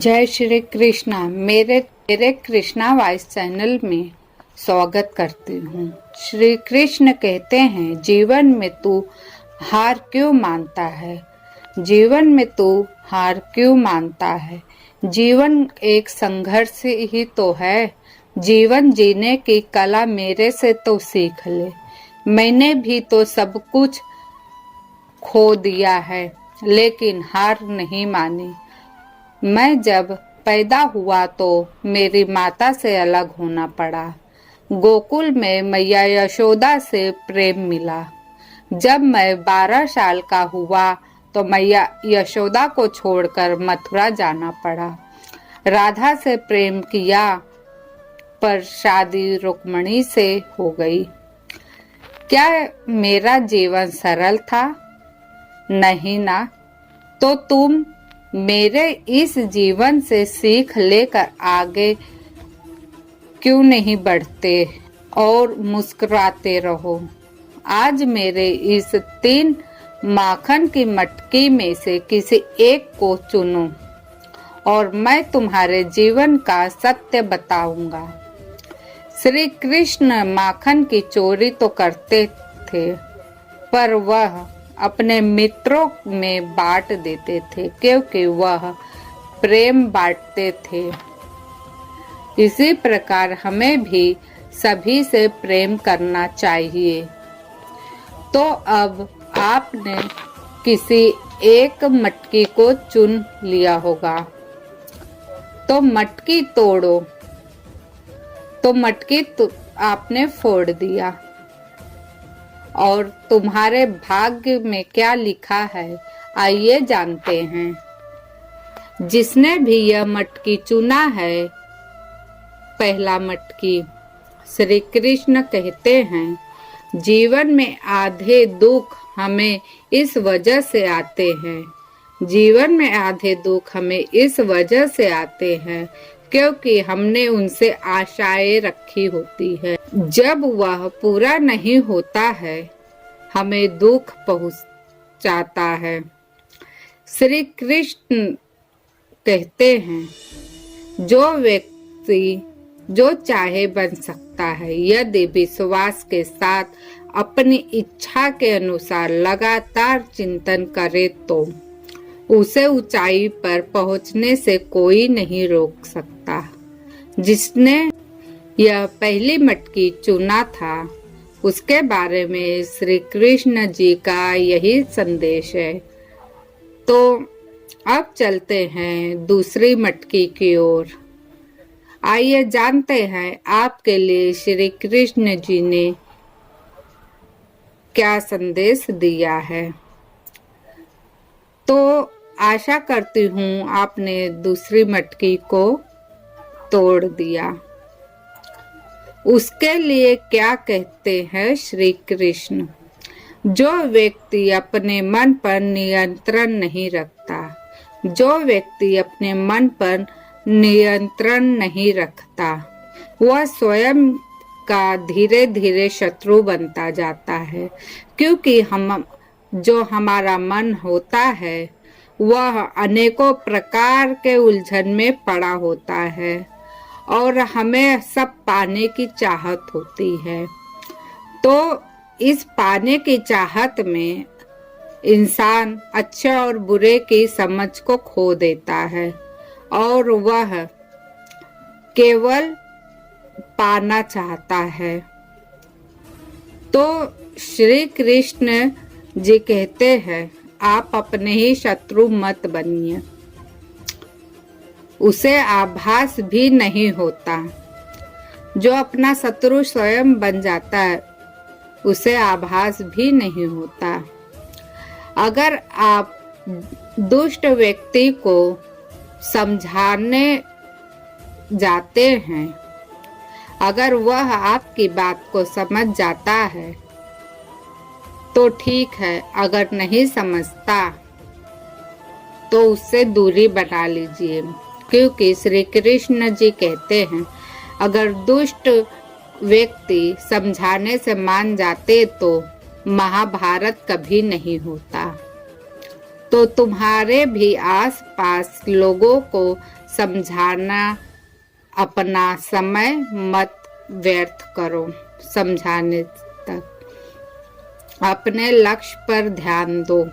जय श्री कृष्णा। मेरे Krishna voice channel में स्वागत करती हूँ। श्री कृष्ण कहते हैं, जीवन में तू हार क्यों मानता है? जीवन में तू हार क्यों मानता है? जीवन एक संघर्ष ही तो है। जीवन जीने की कला मेरे से तो सीख ले। मैंने भी तो सब कुछ खो दिया है, लेकिन हार नहीं मानी। मैं जब पैदा हुआ तो मेरी माता से अलग होना पड़ा। गोकुल में मैया यशोदा से प्रेम मिला। जब मैं 12 साल का हुआ तो मैया यशोदा को छोड़कर मथुरा जाना पड़ा। राधा से प्रेम किया पर शादी रुक्मिणी से हो गई। क्या मेरा जीवन सरल था? नहीं ना। तो तुम मेरे इस जीवन से सीख लेकर आगे क्यों नहीं बढ़ते और मुस्कुराते रहो? आज मेरे इस 3 माखन की मटकी में से किसी एक को चुनो और मैं तुम्हारे जीवन का सत्य बताऊंगा। श्री कृष्ण माखन की चोरी तो करते थे, पर वह अपने मित्रों में बांट देते थे, क्योंकि वह प्रेम बांटते थे। इसी प्रकार हमें भी सभी से प्रेम करना चाहिए। तो अब आपने किसी एक मटकी को चुन लिया होगा, तो मटकी तोड़ो। तो मटकी आपने फोड़ दिया और तुम्हारे भाग्य में क्या लिखा है, आइए जानते हैं। जिसने भी यह मटकी चुना है, पहला मटकी, श्री कृष्ण कहते हैं, जीवन में आधे दुख हमें इस वजह से आते हैं। जीवन में आधे दुख हमें इस वजह से आते हैं क्योंकि हमने उनसे आशाएं रखी होती है। जब वह पूरा नहीं होता है, हमें दुख पहुंचाता है। श्री कृष्ण कहते हैं, जो व्यक्ति जो चाहे बन सकता है, यदि विश्वास के साथ अपनी इच्छा के अनुसार लगातार चिंतन करे तो उसे ऊंचाई पर पहुंचने से कोई नहीं रोक सकता। जिसने यह पहली मटकी चुना था, उसके बारे में श्री कृष्ण जी का यही संदेश है। तो अब चलते हैं दूसरी मटकी की ओर। आइए जानते हैं आपके लिए श्री कृष्ण जी ने क्या संदेश दिया है। तो आशा करती हूँ आपने दूसरी मटकी को तोड़ दिया। उसके लिए क्या कहते हैं श्री कृष्ण? जो व्यक्ति अपने मन पर नियंत्रण नहीं रखता, जो व्यक्ति अपने मन पर नियंत्रण नहीं रखता, वह स्वयं का धीरे धीरे शत्रु बनता जाता है। क्योंकि जो हमारा मन होता है, वह अनेकों प्रकार के उलझन में पड़ा होता है और हमें सब पाने की चाहत होती है। तो इस पाने की चाहत में इंसान अच्छे और बुरे की समझ को खो देता है और वह केवल पाना चाहता है। तो श्री कृष्ण जी कहते हैं, आप अपने ही शत्रु मत बनिए। उसे आभास भी नहीं होता। जो अपना शत्रु स्वयं बन जाता है, उसे आभास भी नहीं होता। अगर आप दुष्ट व्यक्ति को समझाने जाते हैं, अगर वह आपकी बात को समझ जाता है तो ठीक है, अगर नहीं समझता तो उससे दूरी बना लीजिए। क्योंकि श्री कृष्ण जी कहते हैं, अगर दुष्ट व्यक्ति समझाने से मान जाते तो महाभारत कभी नहीं होता। तो तुम्हारे भी आसपास लोगों को समझाना अपना समय मत व्यर्थ करो। समझाने तक अपने लक्ष्य पर ध्यान दो।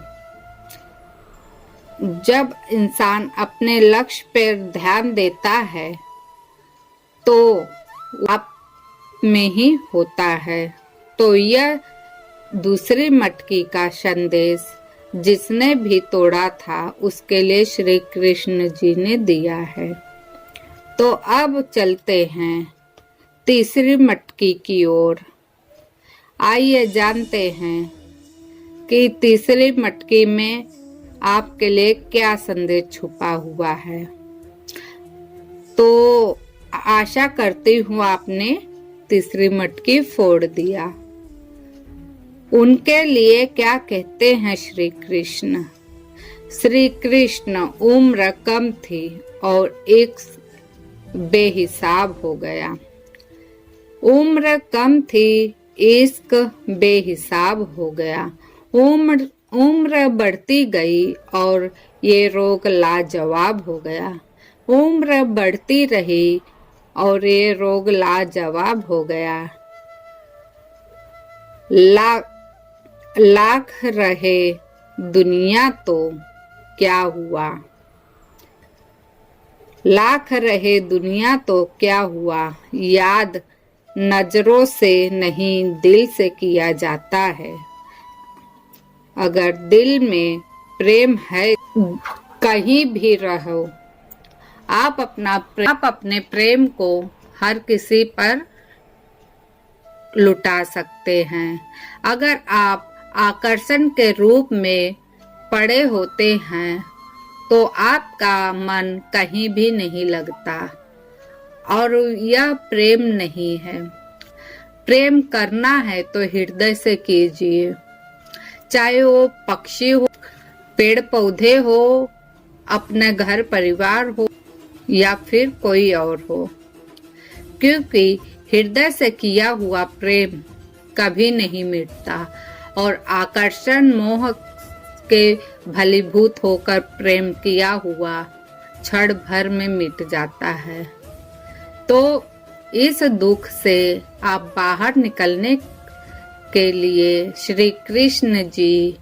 जब इंसान अपने लक्ष्य पर ध्यान देता है तो आप में ही होता है। तो यह दूसरी मटकी का संदेश जिसने भी तोड़ा था उसके लिए श्री कृष्ण जी ने दिया है। तो अब चलते हैं तीसरी मटकी की ओर। आइए जानते हैं कि तीसरी मटकी में आपके लिए क्या संदेश छुपा हुआ है। तो आशा करती हूँ आपने तीसरी मटकी फोड़ दिया। उनके लिए क्या कहते हैं श्री कृष्ण। श्री कृष्ण उम्र कम थी और एक बेहिसाब हो गया। उम्र कम थी, इश्क बेहिसाब हो गया। उम्र बढ़ती गई और ये रोग लाजवाब हो गया। उम्र बढ़ती रही और ये रोग लाजवाब हो गया। लाख रहे दुनिया तो क्या हुआ। लाख रहे दुनिया तो क्या हुआ। याद नजरों से नहीं दिल से किया जाता है। अगर दिल में प्रेम है कहीं भी रहो। आप अपने प्रेम को हर किसी पर लुटा सकते हैं। अगर आप आकर्षण के रूप में पड़े होते हैं तो आपका मन कहीं भी नहीं लगता और यह प्रेम नहीं है। प्रेम करना है तो हृदय से कीजिए, चाहे वो पक्षी हो, पेड़ पौधे हो, अपने घर परिवार हो या फिर कोई और हो, क्योंकि हृदय से किया हुआ प्रेम कभी नहीं मिटता और आकर्षण मोह के भलीभूत होकर प्रेम किया हुआ क्षण भर में मिट जाता है। तो इस दुख से आप बाहर निकलने के लिए श्री कृष्ण जी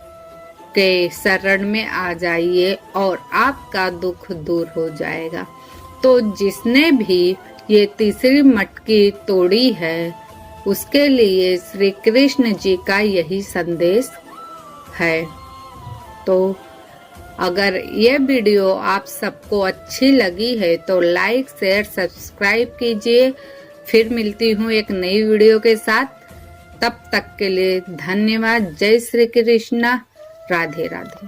के शरण में आ जाइए और आपका दुख दूर हो जाएगा। तो जिसने भी ये तीसरी मटकी तोड़ी है उसके लिए श्री कृष्ण जी का यही संदेश है। तो अगर ये वीडियो आप सबको अच्छी लगी है तो लाइक शेयर सब्सक्राइब कीजिए। फिर मिलती हूँ एक नई वीडियो के साथ। तब तक के लिए धन्यवाद। जय श्री कृष्णा। राधे राधे।